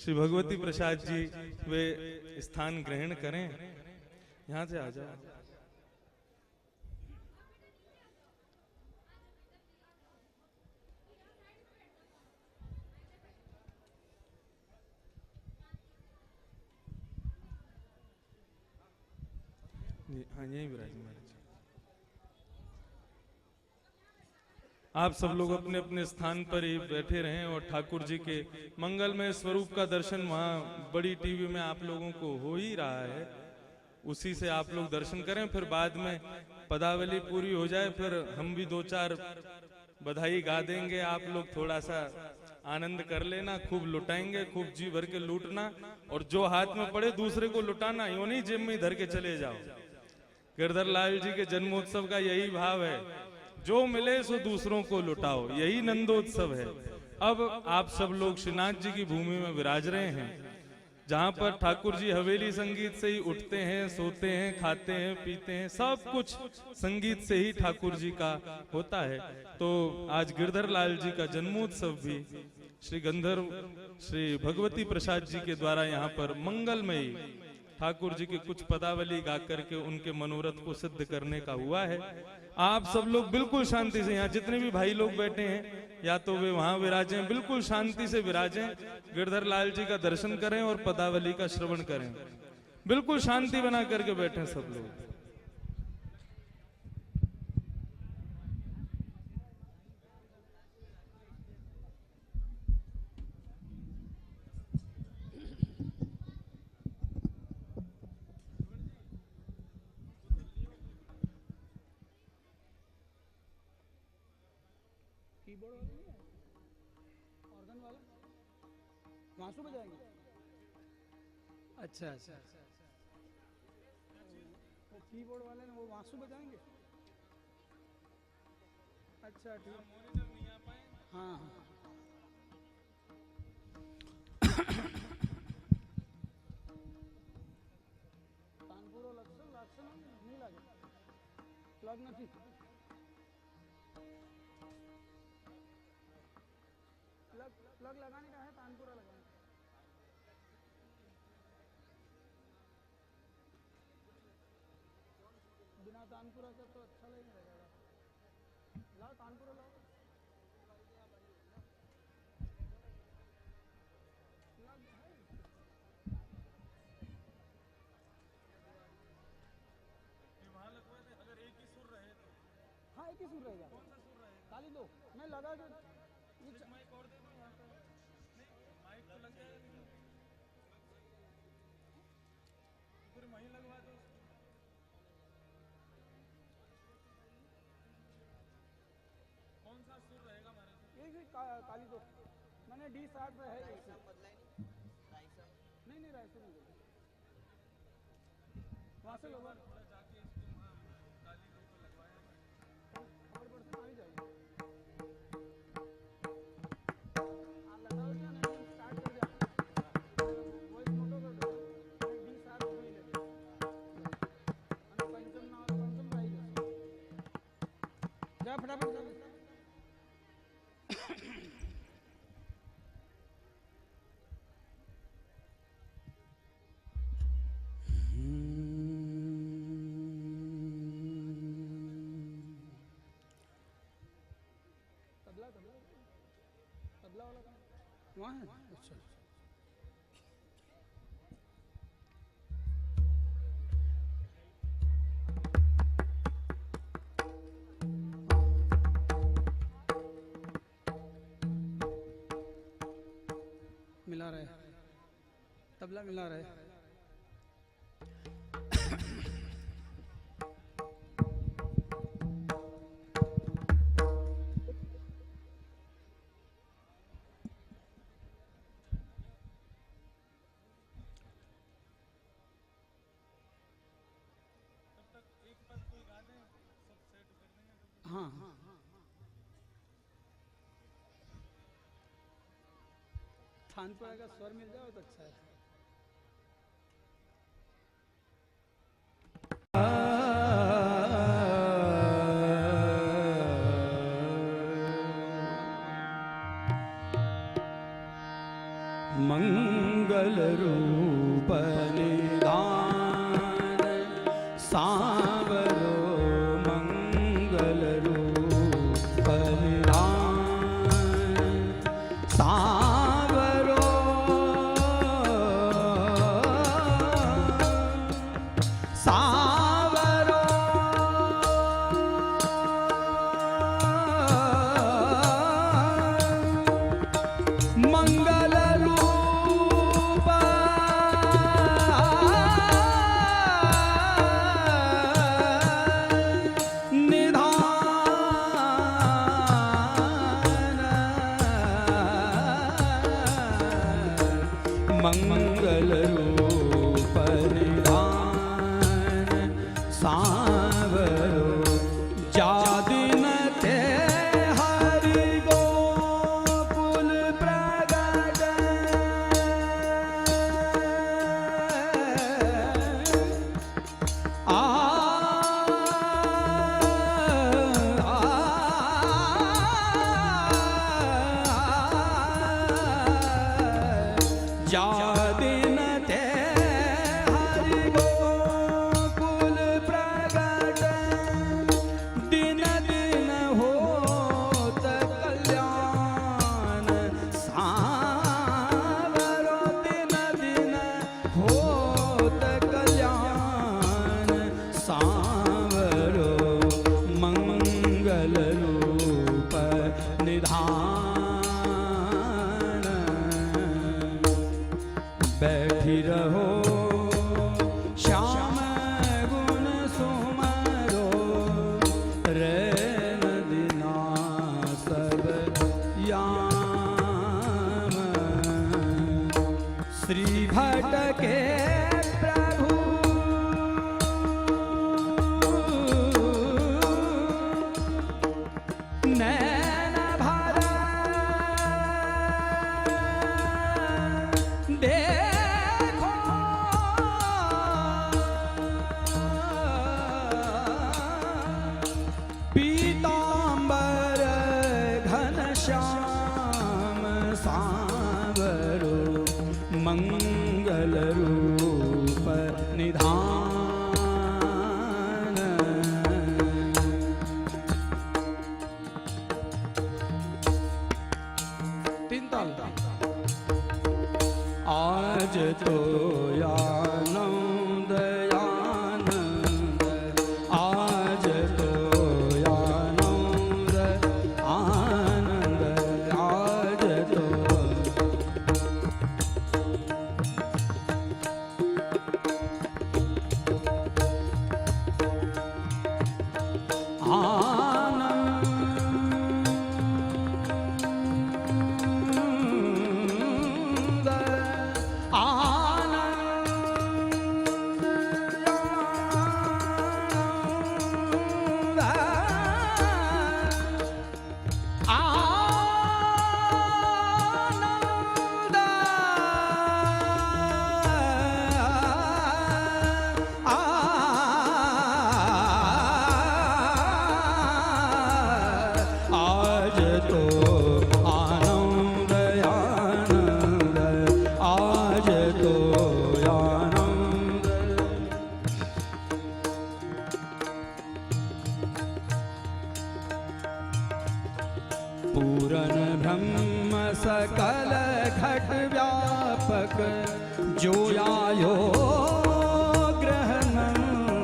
श्री भगवती प्रसाद जी वे स्थान ग्रहण करें। यहां से आ जाओ। हाँ, यही विराजमान। आप सब लोग अपने अपने स्थान पर ही बैठे रहें और ठाकुर जी के मंगलमय स्वरूप का दर्शन वहाँ बड़ी टीवी में आप लोगों को हो ही रहा है, उसी से आप लोग दर्शन करें। फिर बाद में पदावली पूरी हो जाए, फिर हम भी 2-4 बधाई गा देंगे। आप लोग थोड़ा सा आनंद कर लेना, खूब लुटाएंगे, खूब जी भर के लूटना, और जो हाथ में पड़े दूसरे को लुटाना, यूं नहीं जेब में धर के चले जाओ। गिरधर लाल जी के जन्मोत्सव का यही भाव है, जो मिले सो दूसरों को लुटाओ, यही नंदोत्सव है। अब आप सब लोग श्रीनाथ जी की भूमि में विराज रहे हैं, जहां पर ठाकुर जी हवेली संगीत से ही उठते हैं, सोते हैं, खाते हैं, पीते हैं, सब कुछ संगीत से ही ठाकुर जी का होता है। तो आज गिरधर लाल जी का जन्मोत्सव भी श्री गंधर्व श्री भगवती प्रसाद जी के द्वारा यहाँ पर मंगलमयी ठाकुर जी की कुछ पदावली गा करके उनके मनोरथ को सिद्ध करने का हुआ है। आप सब लोग बिल्कुल शांति से, यहाँ जितने भी भाई लोग बैठे हैं, या तो वे वहां विराजें, बिल्कुल शांति से विराजें, गिरधर लाल जी का दर्शन करें और पदावली का श्रवण करें। बिल्कुल शांति बना करके बैठे सब लोग। कीबोर्ड वाला नहीं है, ऑर्गन वाला वासु बजाएंगे। अच्छा अच्छा अच्छा अच्छा, वो कीबोर्ड वाले ने वो वासु बजाएंगे। अच्छा ठीक, हाँ हाँ। तानपुर और लक्षण नहीं लगे, प्लग नहीं, प्लग लगाने का है, तानपुरा लगाने का। बिना तानपुरा का तो अच्छा नहीं लगेगा। लाओ तानपुरा लाओ। हाँ एक ही सुर रहेगा। कौन सा सुर रहेगा? खाली दो मैं लगा के माइक और दे दूं यहाँ पे। नहीं माइक तो लग जाएगा, फिर वहीं लगवा दो। कौन सा सुर रहेगा हमारे? ये काली दो, मैंने D7 पे है ये। नहीं नहीं राइस नहीं, वहाँ से लगवा जाके इसको वहाँ काली दो को लगवाया और बढ़ते आ ही जाएगी। फटाफट तबला तबला तबला वाला वहाँ है। अच्छा मिला रहे, तबला मिला रहे। हाँ थानपुरा का स्वर मिल जाए तो अच्छा है। मंग मंगल रूप निधान सांवरो मंगल रूप निधान सांवरो सांवरो मंगल रूप निधान मंगल रूप निधान सांवरो जादिन ते हरि गोकुल प्रगट आ जादिन ते हरि गोकुल प्रगट दिन दिन होत कल्याण सांवरो दिन दिन होत कल्याण सांवरो मंगल रूप निधान बैठी रहो श्याम गुण सुमरो रैन दिना सब याम श्री भट्ट के प्रभु नैन भरा देखो पीतांबर घनश्याम सांवरो मंगल रूप निधान तीन ताल आज तो आनंद आनंद आज तो आनंद आनंद आज तो आज तो आनंद आनंद आज तो आनंद पूरन ब्रह्म सकल घट व्यापक जो आयो ग्रहनंद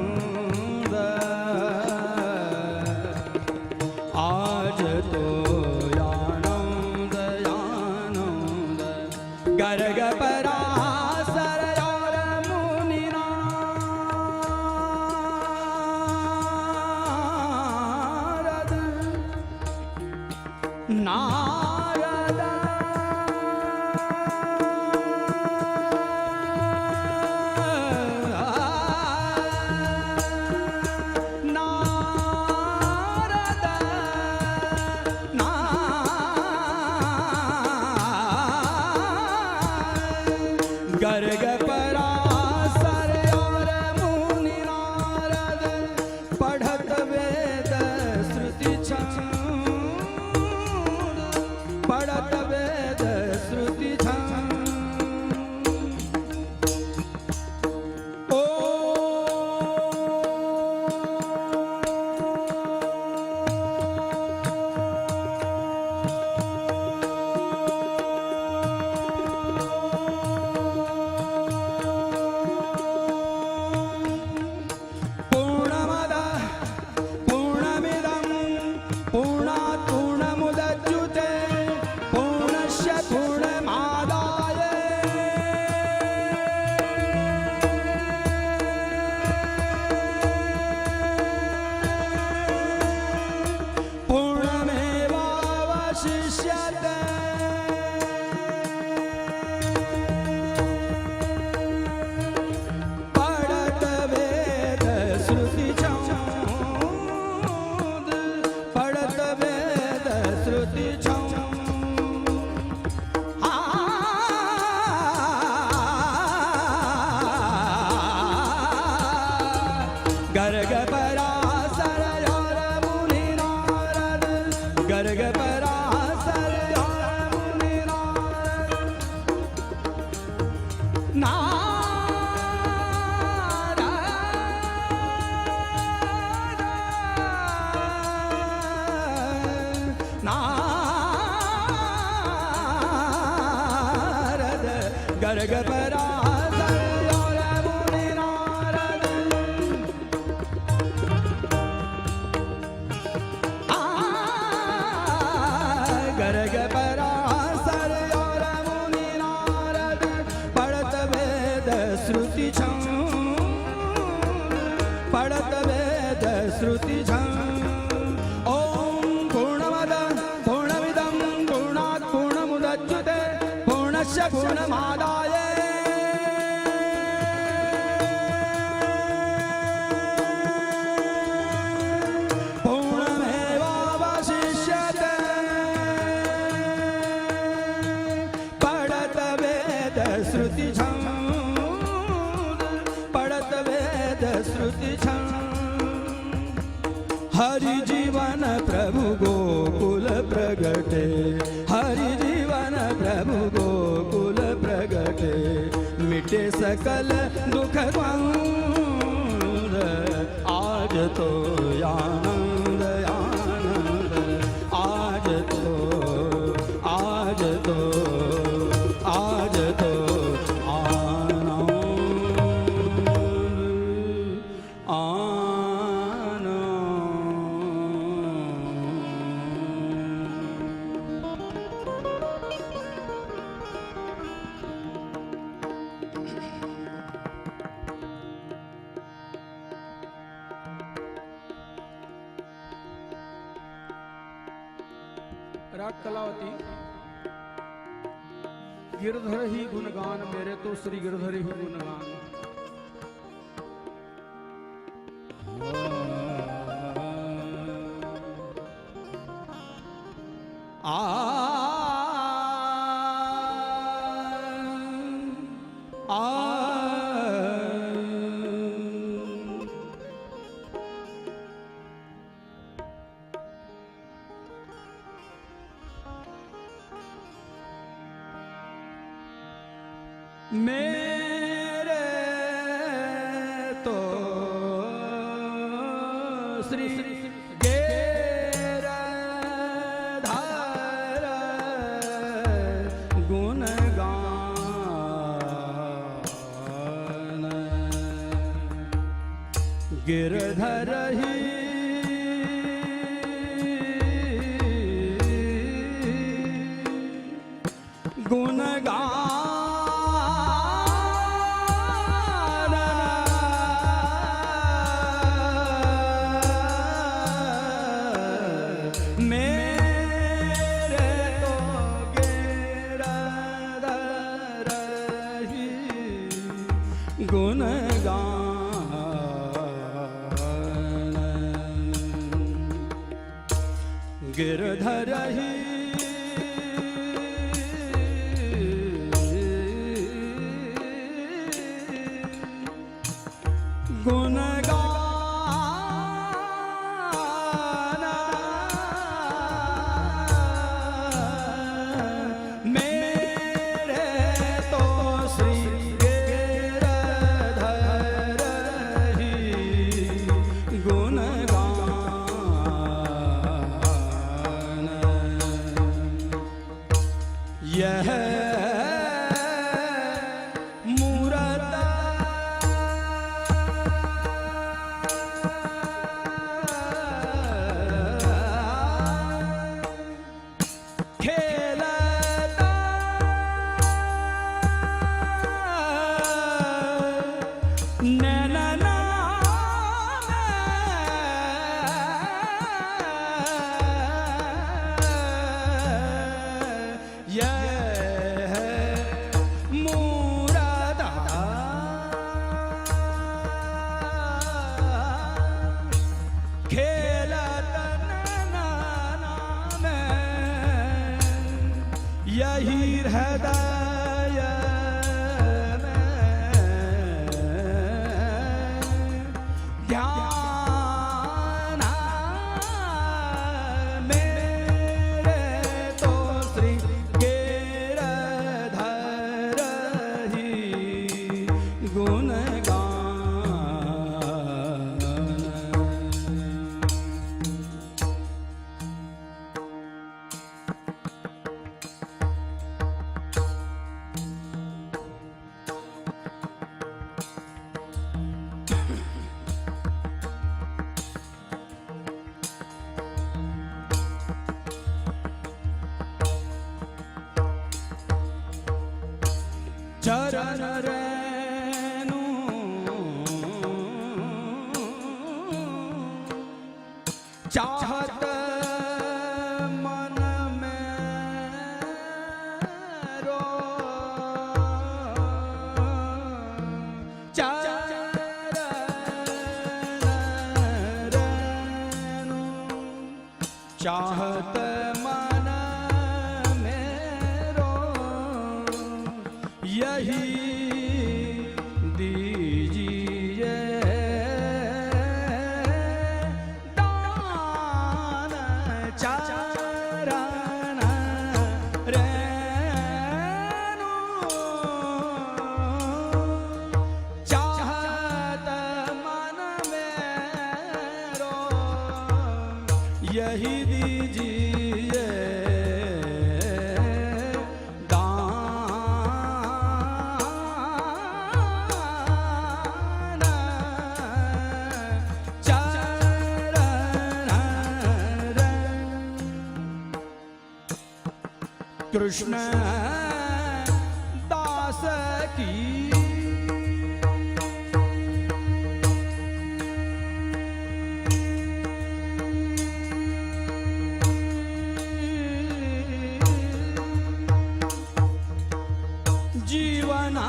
आज तो आनंद आनंद गर्ग पराशर और मुनि नारद नारद गर्ग पराशर और मुनि नारद पढ़त वेद श्रुति छंद पढ़त वेद श्रुति छंद गर्ग पराशर और मुनि नारद गर्ग पराशर और मुनि नारद नारद गर्ग पराशर और मुनि नारद गर्ग पराशर और मुनि नारद पढ़त वेद श्रुति छंद पढ़त वेद श्रुति छंद ओम पूर्णमद पूर्णमिदं पूर्णात् पूर्णमुदच्यते पूर्णस्य पूर्णमादाय पूर्णमेवावशिष्यते पढ़त वेद श्रुति छंद पढ़त वेद श्रुति छंद हरि जीवन प्रभु गोकुल प्रगटे हरि जीवन प्रभु गोकुल प्रगटे मिटे सकल दुख द्वंद आज तो आनंद आनंद आज तो आज तो आज तो आनंद आनंद राग कलावती। गिरधर ही गुणगान मेरे तो श्री गिरधर ही गुणगान। मेरे तो श्री गिरधर गुणगान गिरधर ही गुणगान मेरे तो गिरधर ही गुणगान गिरधर ही गुणगान मेरे तो श्री गिरधर ही गुणगान चरण रेणु चाहत मन में रो चरण रेणु चाहत मन में रो यही दीजिए दान चरण रेणु चाहत मन में रो यही दीजिए दान चरण कृष्ण दास की जीवना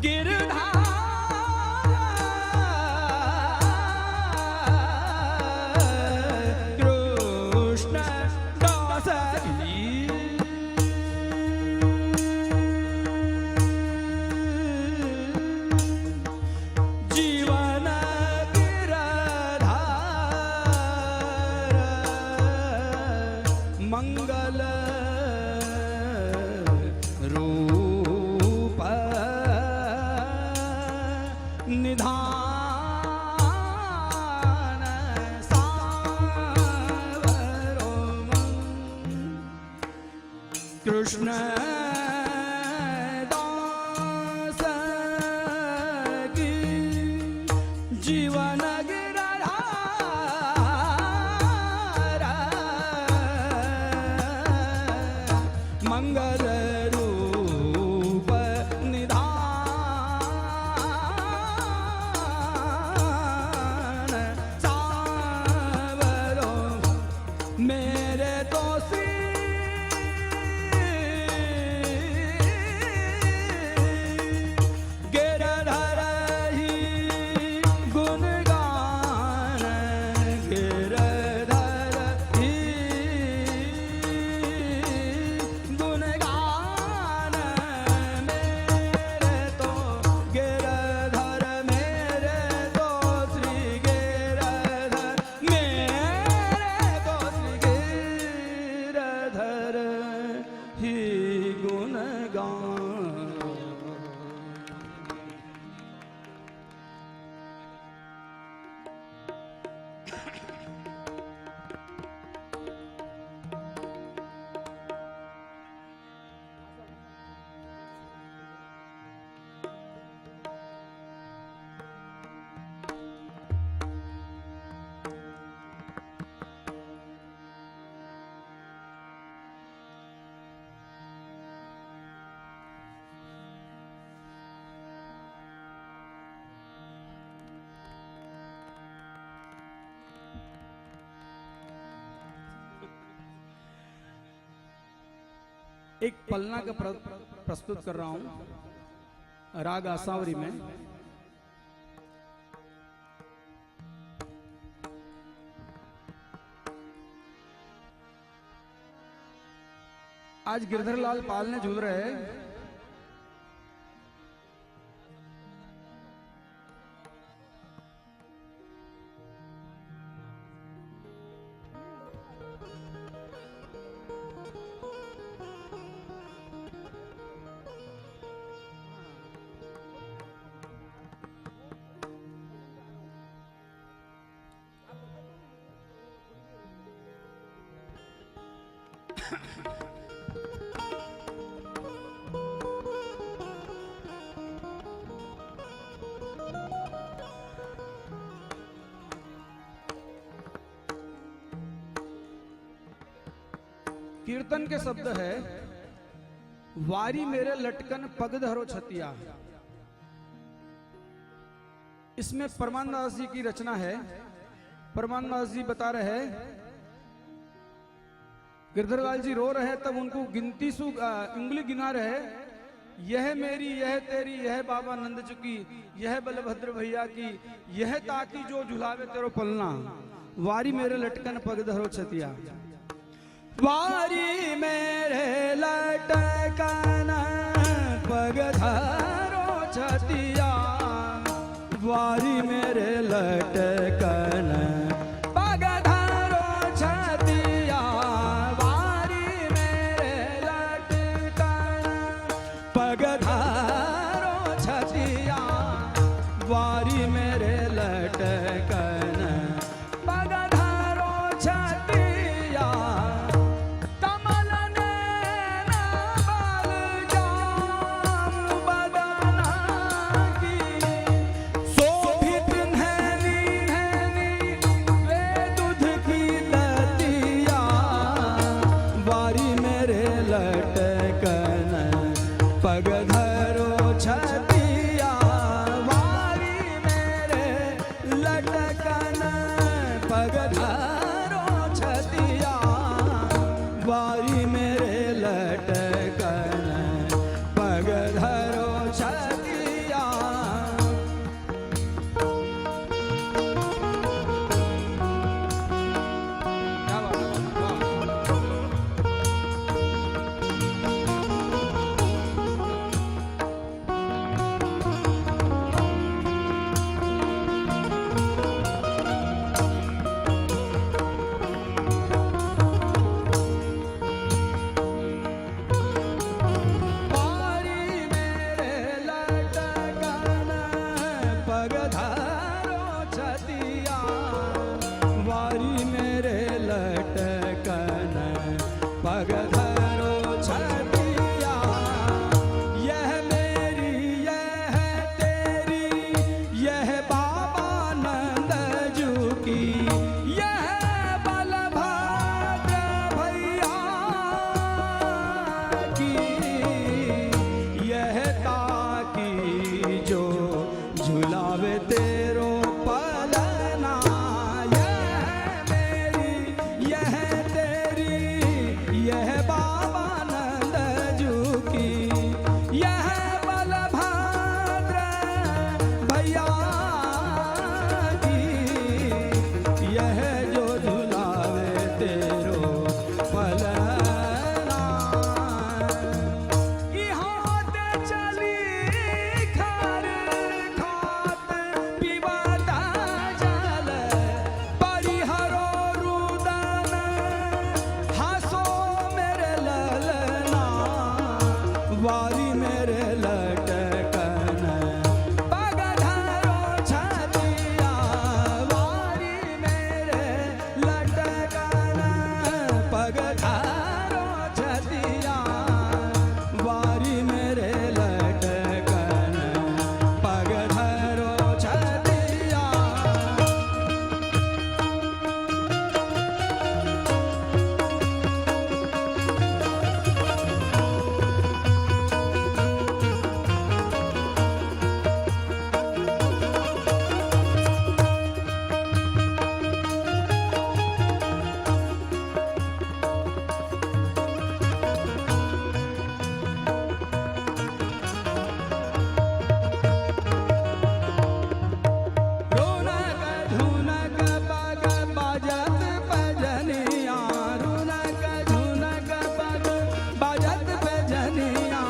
गिरधार कृष्ण दास की जीवन गिरधार मंगल रूप निधान सावरो कृष्ण दास की जीवन गिरधार मंगल रूप निधान सावरो मेरे तो श्री गिरधर ही गुणगान गिरधर ही गुणगान मेरे तो गिरधर मेरे तो श्री गिरधर मेरे तो श्री गिरधर ही गुणगान एक पलना का प्रस्तुत कर रहा हूं राग आसावरी में। आज गिरधर लाल पाल ने झूल रहे हैं। कि कीर्तन के शब्द है, वारी मेरे लटकन पग धरो छतिया। इसमें परमानंदास जी की रचना है। परमानंदास जी बता रहे हैं, गिरधरलाल जी रो रहे तब उनको गिनती उंगली गिना रहे, यह मेरी यह तेरी यह बाबा नंद चुकी, यह बलभद्र भैया की, यह ताकि जो झुलावे तेरो पलना, वारी मेरे लटकन पग धरो छतिया। वारी मेरे लटकन पग धरो छतिया, वारी मेरे लटकन पग धरो छतिया, वारी मेरे लटकन पग धरो छतिया, वारी मेरे लटकन पग धरो छतिया। कमल नैन बल जाम बदना की, शोभित नैनी नैनी वे दूध की लतिया, वारी मेरे लटकन पग धरो छतिया, वारी मेरे लटकन पग धरो छतिया, वारी मेरे लटकन पग धरो छतिया। क्या बात है, वाह। वारी मेरे लटकन पग धरो छतिया, वारी मेरे लटकन पग धरो छतिया। यह मेरी यह तेरी यह बाबा नंद जू की, यह बलभद्र भैया की, यह ताकि जो झुलावे तेरो पलना, यह मेरी यह तेरी यह बाबा नंद जू की, यह बलभद्र भैया की, यह जो झुलावे तेरो पलना। इहाँ ते चली खर खात पीबत जल, परिहरो रुदन हंसो मेरे ललना, वारी मेरे लटकन पग धरो छतिया, वारी मेरे लटकन पग धरो छतिया, वारी मेरे लटकन पग धरो छतिया। रुनक झुनक पग बाजत पैजनिया, रुनक झुनक पग बाजत पैजनिया,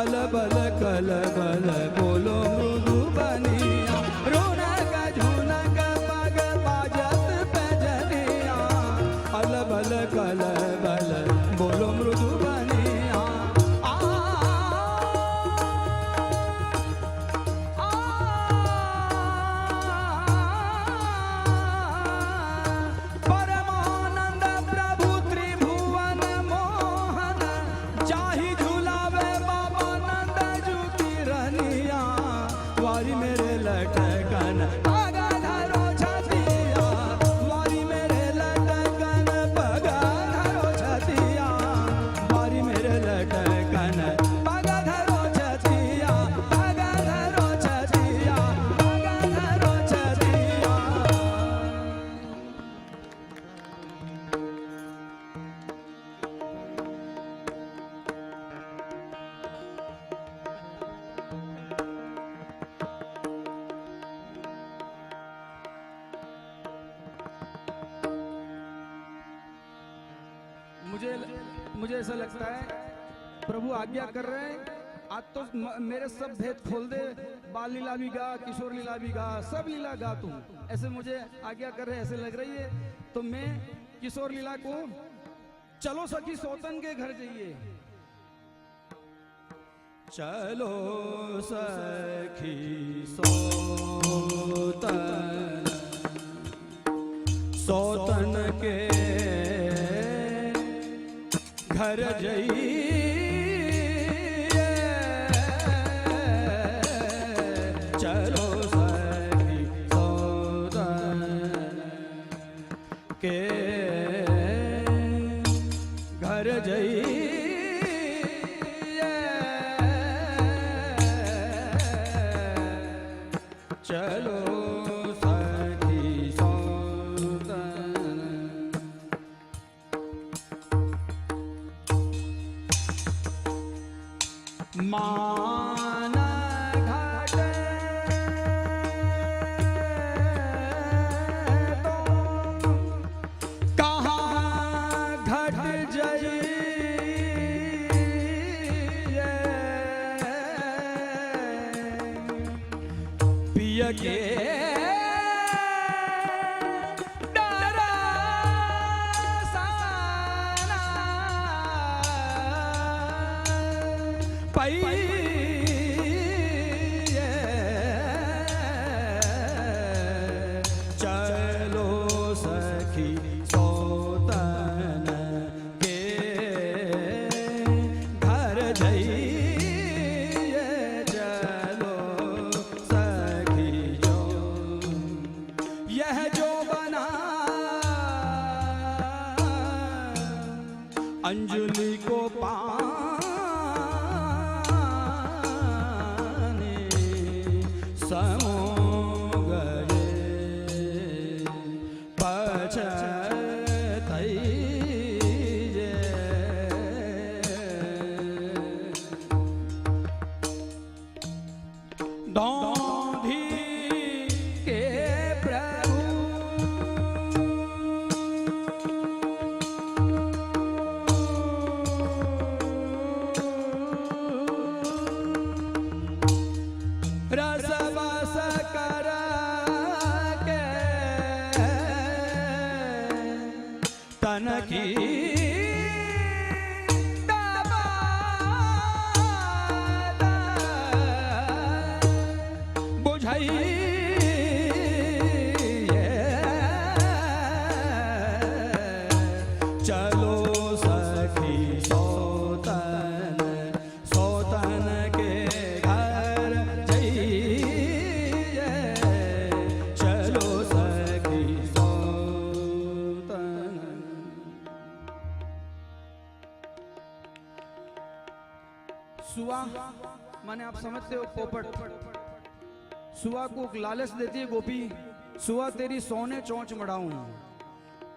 अलबल कलबल बोलो मृदु बनिया, रुनक झुनक पग बाजत पैजनिया, अलबल कलबल बोलो मृदु बनिया। आ परमानंद प्रभु त्रिभुवन मोहन, जाहि झुलावे बाबा नंद जू की मुझे ऐसा लगता है प्रभु आज्ञा कर रहे हैं, आज तो मेरे सब भेद खोल दे, बाल लीला भी गा, किशोर लीला भी गा, सब लीला गा तू, ऐसे मुझे आज्ञा कर रहे, ऐसे लग रही है। तो मैं किशोर लीला को चलो सखी सौतन के घर जाइए, चलो सखी सौतन, सौतन के घर जाइए, चलो सखी सौतन के घर जाइए, चलो सखी सौतन। मान घाट तो कहाँ घट जाइए, पिया के डरा साना पाइए, चलो सखी सौतन के घर जाइए, चलो सखी जो यह जो बना अंजलि को पाने समो गए, पछताइए, दौंधी के प्रभु रस बस कर के तन की बुझाइए, चलो सखी सौतन, सौतन के घर जाइए, चलो सखी सौतन। सुआ माने आप समझते हो पोपट, सुआ को लालच देती है गोपी, सुआ तेरी सोने चोंच मड़ाऊं,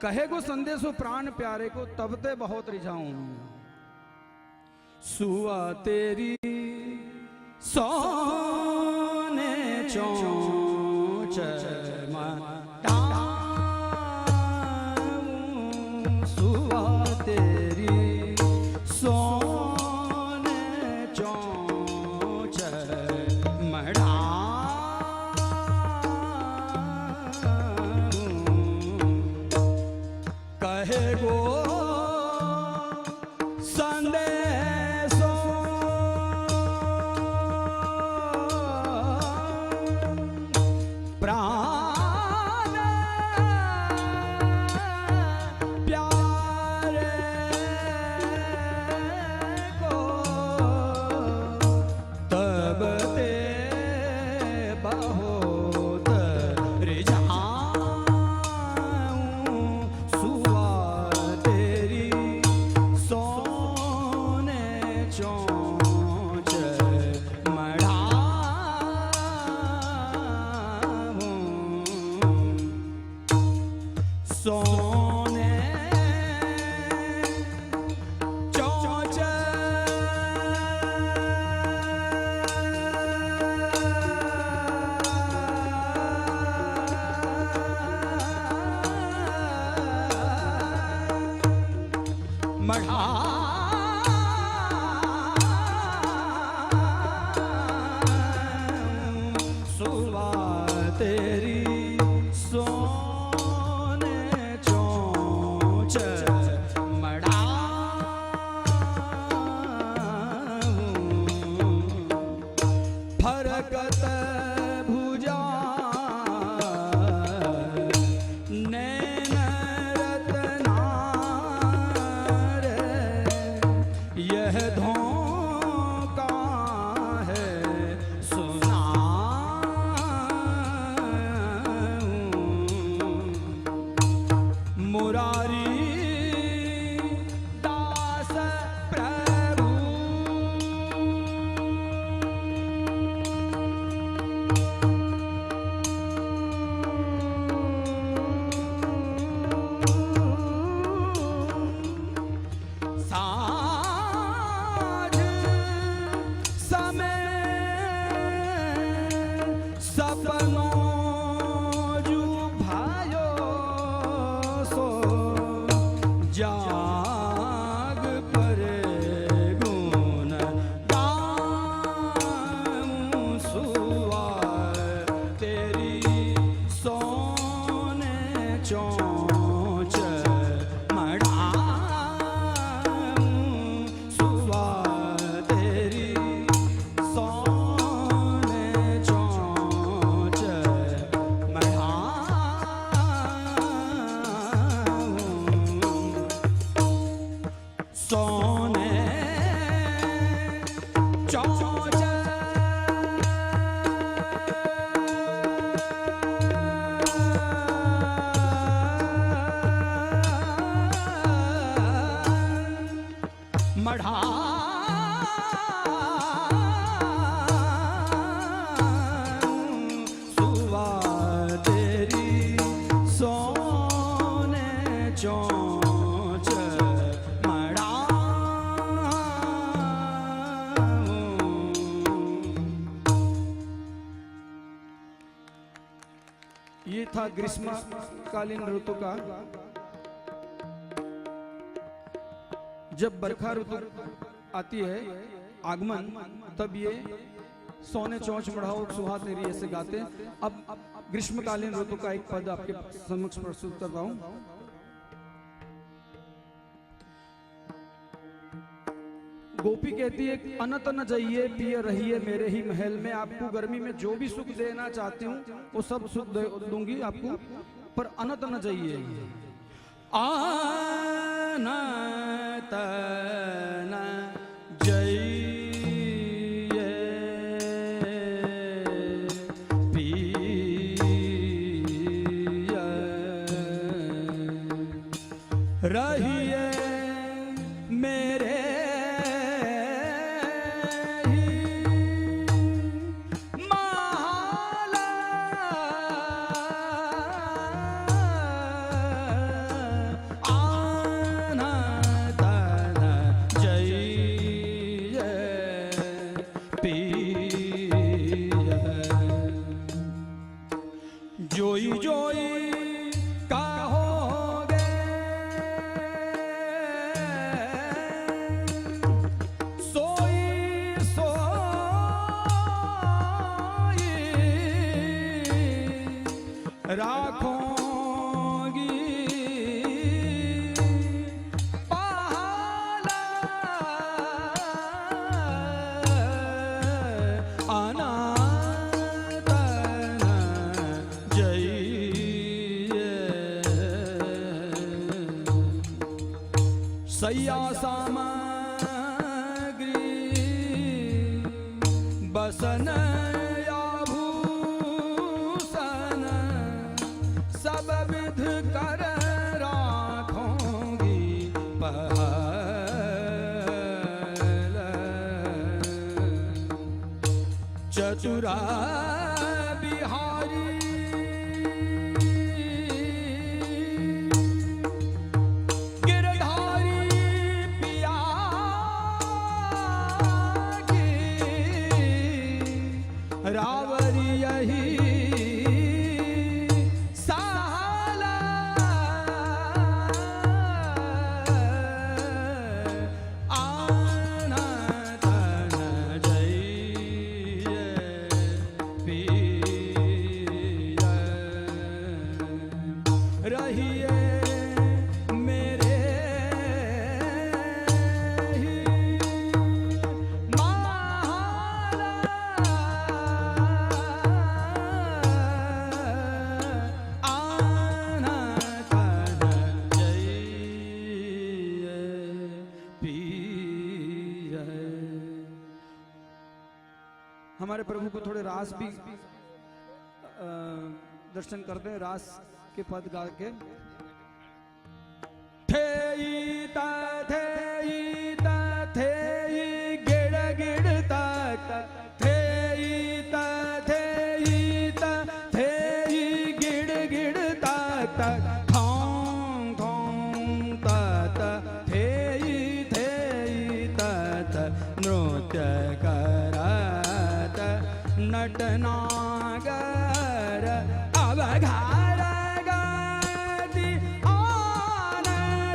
कहे को संदेशो प्राण प्यारे को तब ते बहुत रिझाऊं, सुआ तेरी सोने चोंच मड़ाऊं, सुआ तेरी सोने चोंच कहे गो संदेशो प्राण प्यारे को तब ते बहुत रिझाऊं, सुआ तेरी सोने चोंच मड़ाऊं, सोने चोंच मढ़ा तेरी सोने चोंच मढ़ाऊं, फरकत भुजा नैन रत्नार, यह धोखा है मुरारी दास प्रभु। साँझ समय सपनों जाग परे गुण गाऊं सुआ तेरी सोने चोंच मढ़ाऊं, सुआ तेरी सोने चोंच सोने चोंच मढ़ाऊं, सुआ तेरी सोने चोंच ये था ग्रीष्मकालीन ऋतु का। जब बरखा ऋतु आती है आगमन, तब ये सोने चोंच मढ़ाओ सुहा तेरी ऐसे गाते। अब ग्रीष्मकालीन ऋतु का एक पद आपके समक्ष प्रस्तुत कर रहा हूं। गोपी कहती है अनत न जाइए पिय रहिए मेरे ही महल में, आपको गर्मी में जो भी सुख देना चाहती हूँ वो सब सुख दूंगी आपको, पर अनत न जाइए। अनत न जाइए पिय रहिए मेरे जोई जोई कहोगे सोई सोई राखोगी पहला आना सैया सामग्री बसन आभूषण सब विध कर राखोगी पहल, चतुरा बिहारी रावरी यही साला आना तन जाइए हमारे प्रभु को थोड़े रास भी दर्शन करते हैं, रास के पद गा के। थेईता थेईता थेई गिड़ गिड़ तक, थेईता थेईता थेई गिड़ गिड़ तक, थों थों तात थेई थेई तात नृत्य करत नटनागर अवघार गाती आन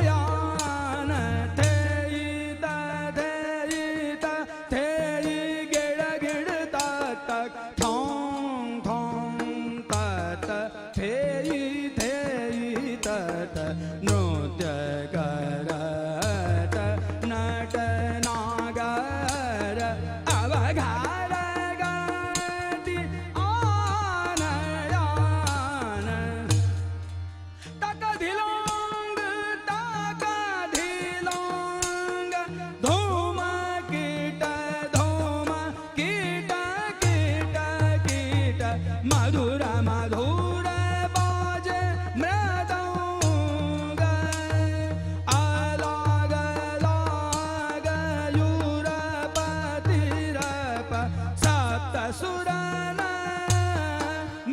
यान, थेईता थेईता थेई गिड़ गिड़ तक, थों थों तात थेई थेई तात नृत्य करत नटनागर अवघार गाती आन यान, तक धिलोंग धूम कीट कीट कीट मधुर मधुर बाजे मृदंग, अलाग लाग यूरपतिरप सप्त सुरन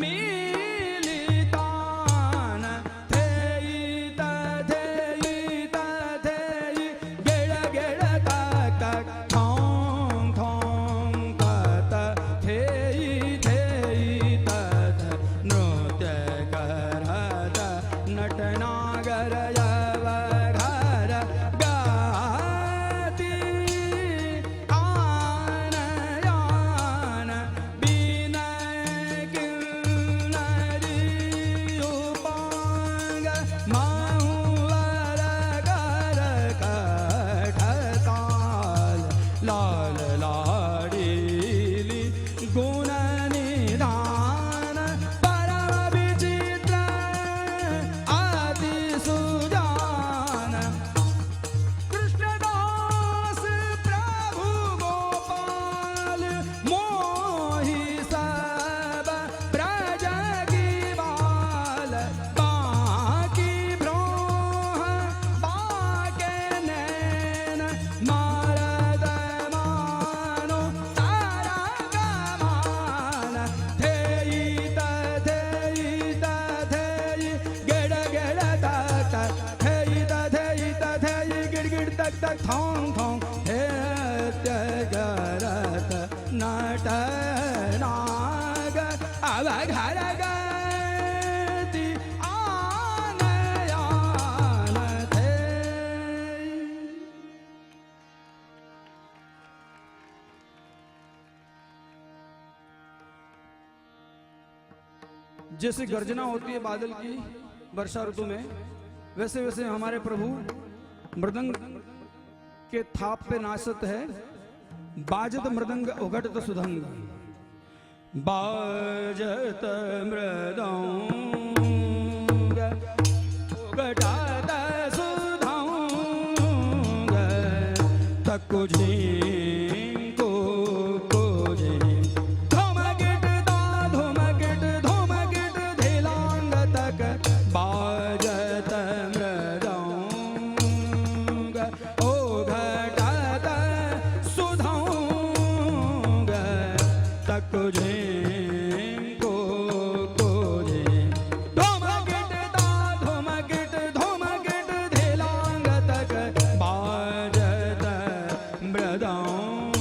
मिलितान, थेईता थेईता थेई गिड़ गिड़ तक, थों थों तात थेई थेई तात नृत्य करत नटनागर अवघार गाती आन यान, बिनय किन्नरी उपांग माहुवर कर कठताल, लाल लाडीली गुण निधान परम विचित्र अति सुजान, कृष्णदास प्रभु गोपाल मोहि सब ब्रज की बाल, बाकी ब्रोह बाके नैन मारद मानो सारा गमान, थेईता थेईता थेई गिड़ गिड़ तक, थेईता थेईता थेई गिड़ गिड़ तक तक, थों थों नृत्य करत नटनागर अवघार गाती आन यान, थेई। जैसे गर्जना होती है बादल की वर्षा ऋतु में, वैसे वैसे हमारे प्रभु मृदंग के थाप पे नाचत है। बाजत मृदंग उघटत सुधंग, बाजत मृदंग उघटत सुधंग, तक्को झिंको को झिंक, धुमगिट धिलांग तक, बाजत मृदंग उघटत सुधंग, तक्को झिंको को झिंक, धुमगिट धिलांग तक, बाजत मृदंग,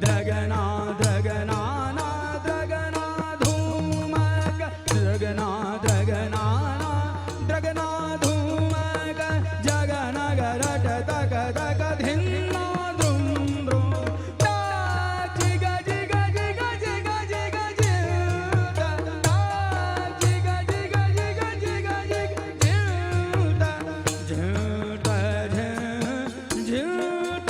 द्रगना द्रगना ना द्रगना धूमक, द्रगना द्रगना ना द्रगना धूमक, जगन गरट तक तक धिन्ना द्रुम द्रुम, जिग जिग जिग जिग जिग जिग, जिग जिग जिग जिग जिग झूठ झूठ झूठ झूठ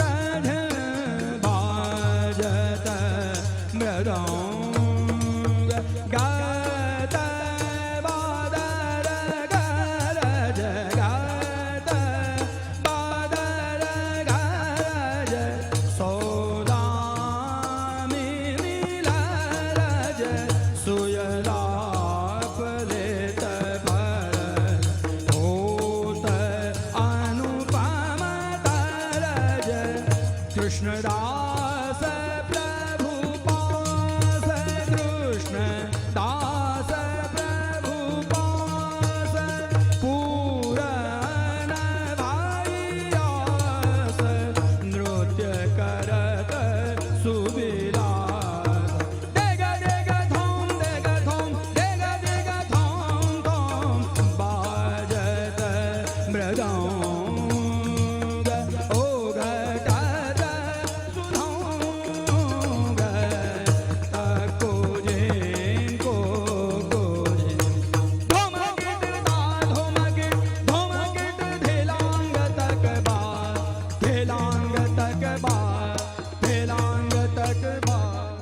कृष्णदास प्रभु पास, कृष्णदास प्रभु पास, पूरन भाई आस, नृत्य करत सुविलास। देग देग धूम देग धूम देग देग धूम धूम, बाजत मृदंग ओ घटत सुधंग, तको जिनको गोजिन। धूमकिट धा धूमकिट धूमकिट, धेलांग तक बार, धेलांग तक बार, धेलांग तक बार।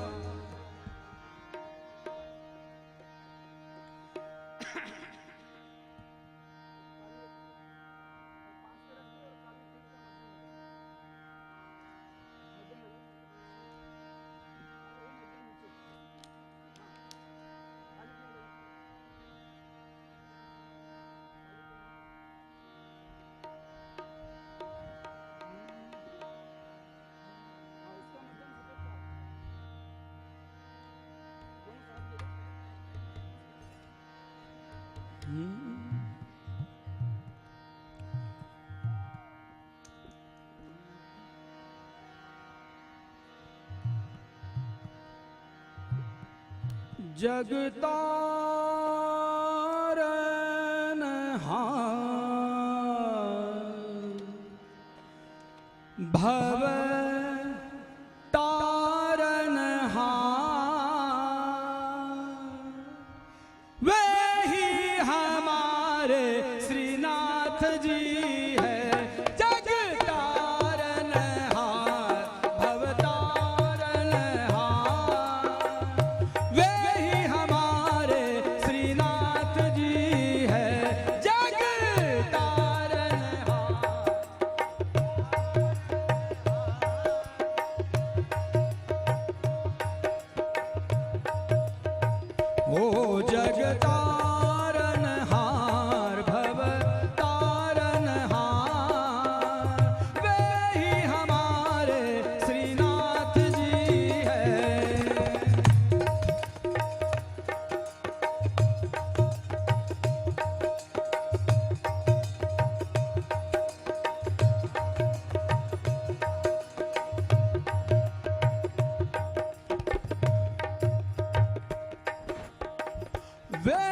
जगतारनहार, भव तारनहार, वे ही हमारे श्रीनाथ जी है। जगतारनहार भव तारनहार, वे ही हमारे श्रीनाथ जी है। जगतारनहार ओ जगतारनहार भव तारनहार, वे ही हमारे श्रीनाथ जी है। वे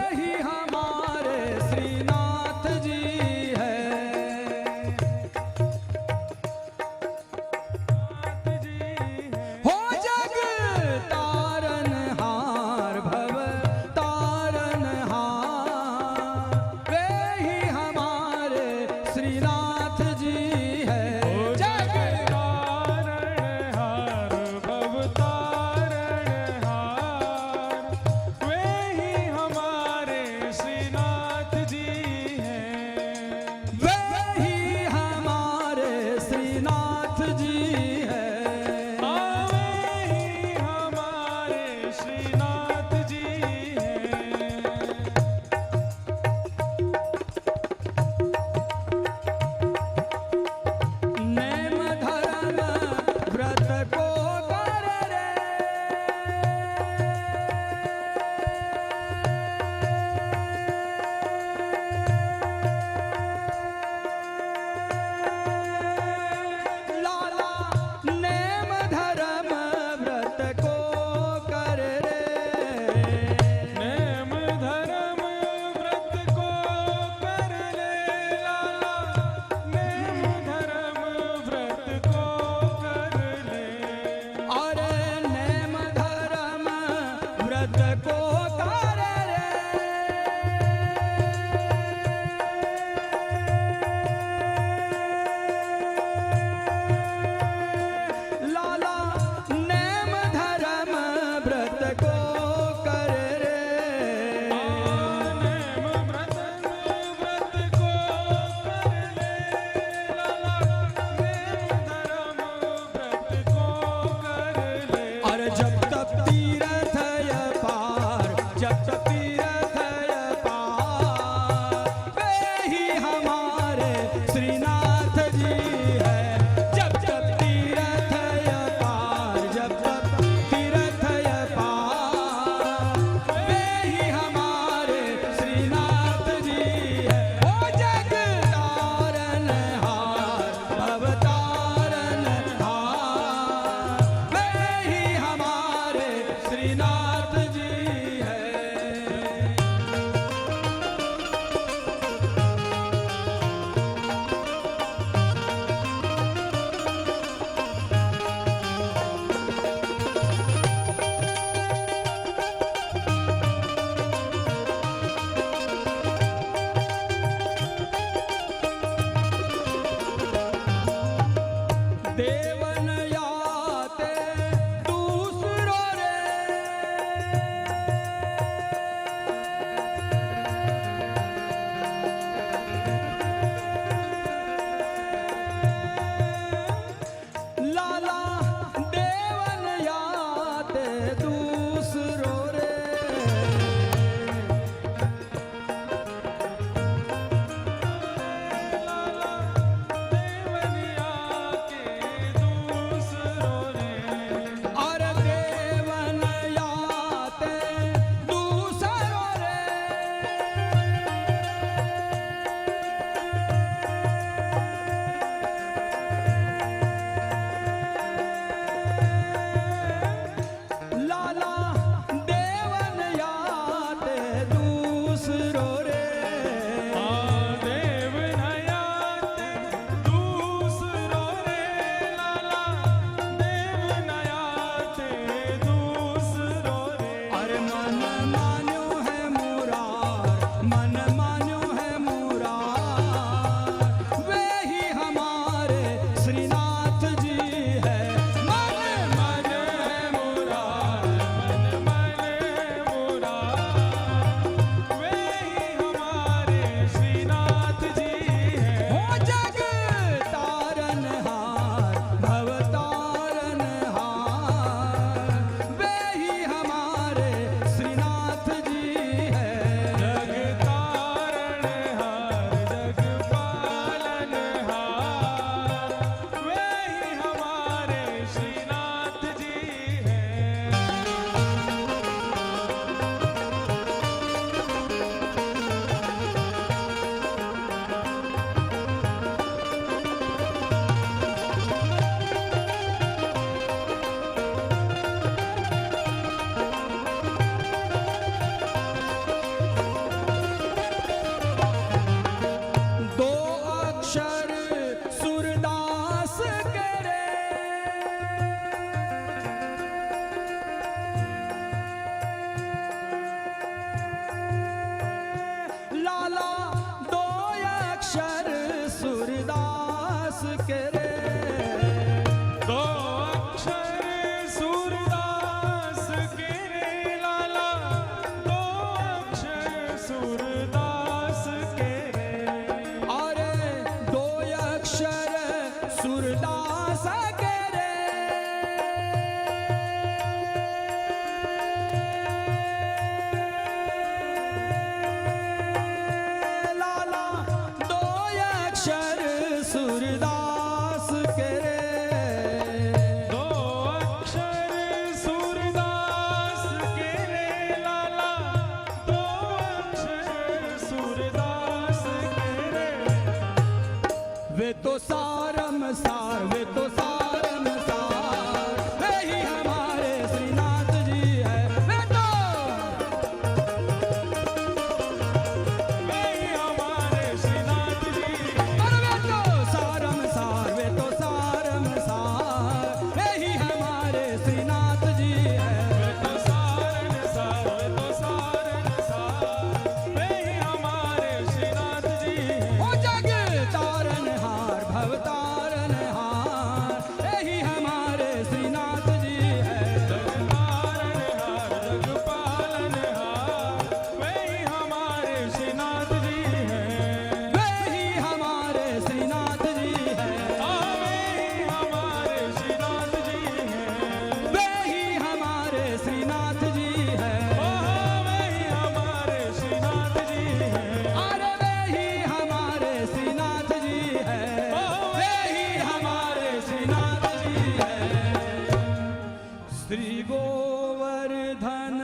श्री गोवर्धन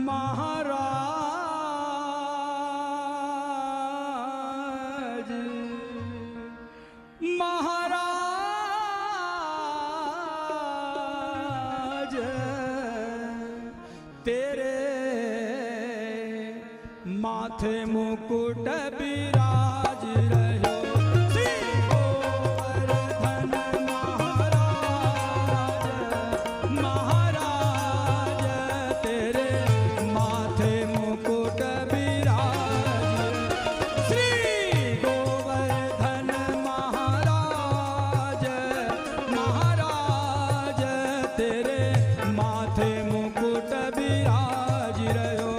महाराज महाराज तेरे माथे मुकुट विराज रहो। श्री गोवर्धन महाराज महाराज तेरे माथे मुकुट विराज। श्री गोवर्धन महाराज महाराज तेरे माथे मुकुट विराज रहो।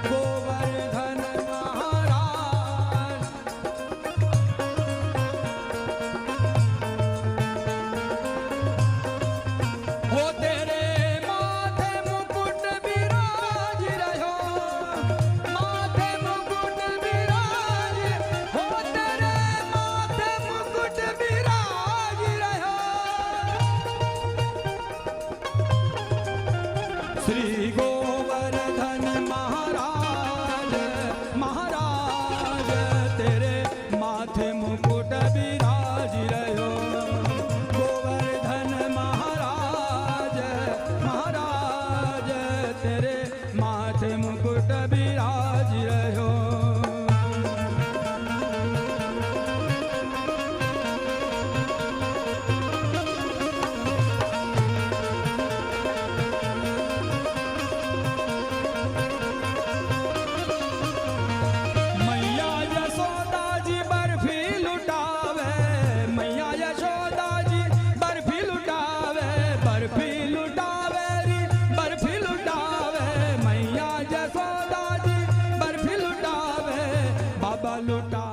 गोवर्धन महाराज हो तेरे माथे मुकुट विराज रहो। माथे मुकुट विराज हो तेरे माथे मुकुट विराज रहो। श्री गोवर्धन महाराज महाराज तेरे माथे मुकुट विराज रहो। गोवर्धन महाराज महाराज तेरे माथे मुकुट विराज रहो। मैया यशोदा जी बर्फी लुटावे। मैया यशोदा जी बर्फी लुटावे। बर्फी लुटावे री बर्फी लुटावे। मैया यशोदा जी बर्फी लुटावे। बाबा लुटा